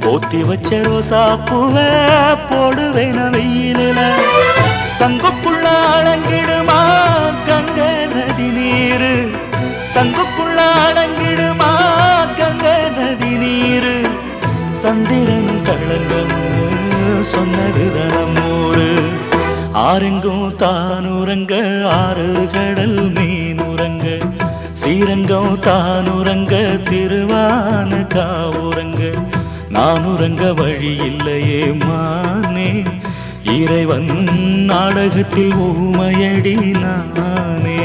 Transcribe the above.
போத்தி வச்ச ரோசா பூவ போடுவேன வெயிலில சங்குக்குள்ள அடங்கிடுமா கங்க நதி நீரு சங்குக்குள்ள அடங்கிடுமா கங்க நதி நீரு சந்திரன் களங்கம் சொன்னது தனமூரு ஆரெங்கும் தானுரங்க ஆறு கடல் மீனுரங்க சீரங்கம் தானுரங்க திருவான காவுரங்க நானுரங்க வழி இல்லையே மானே இறைவன் நாடகத்தில் ஊமையடி நானே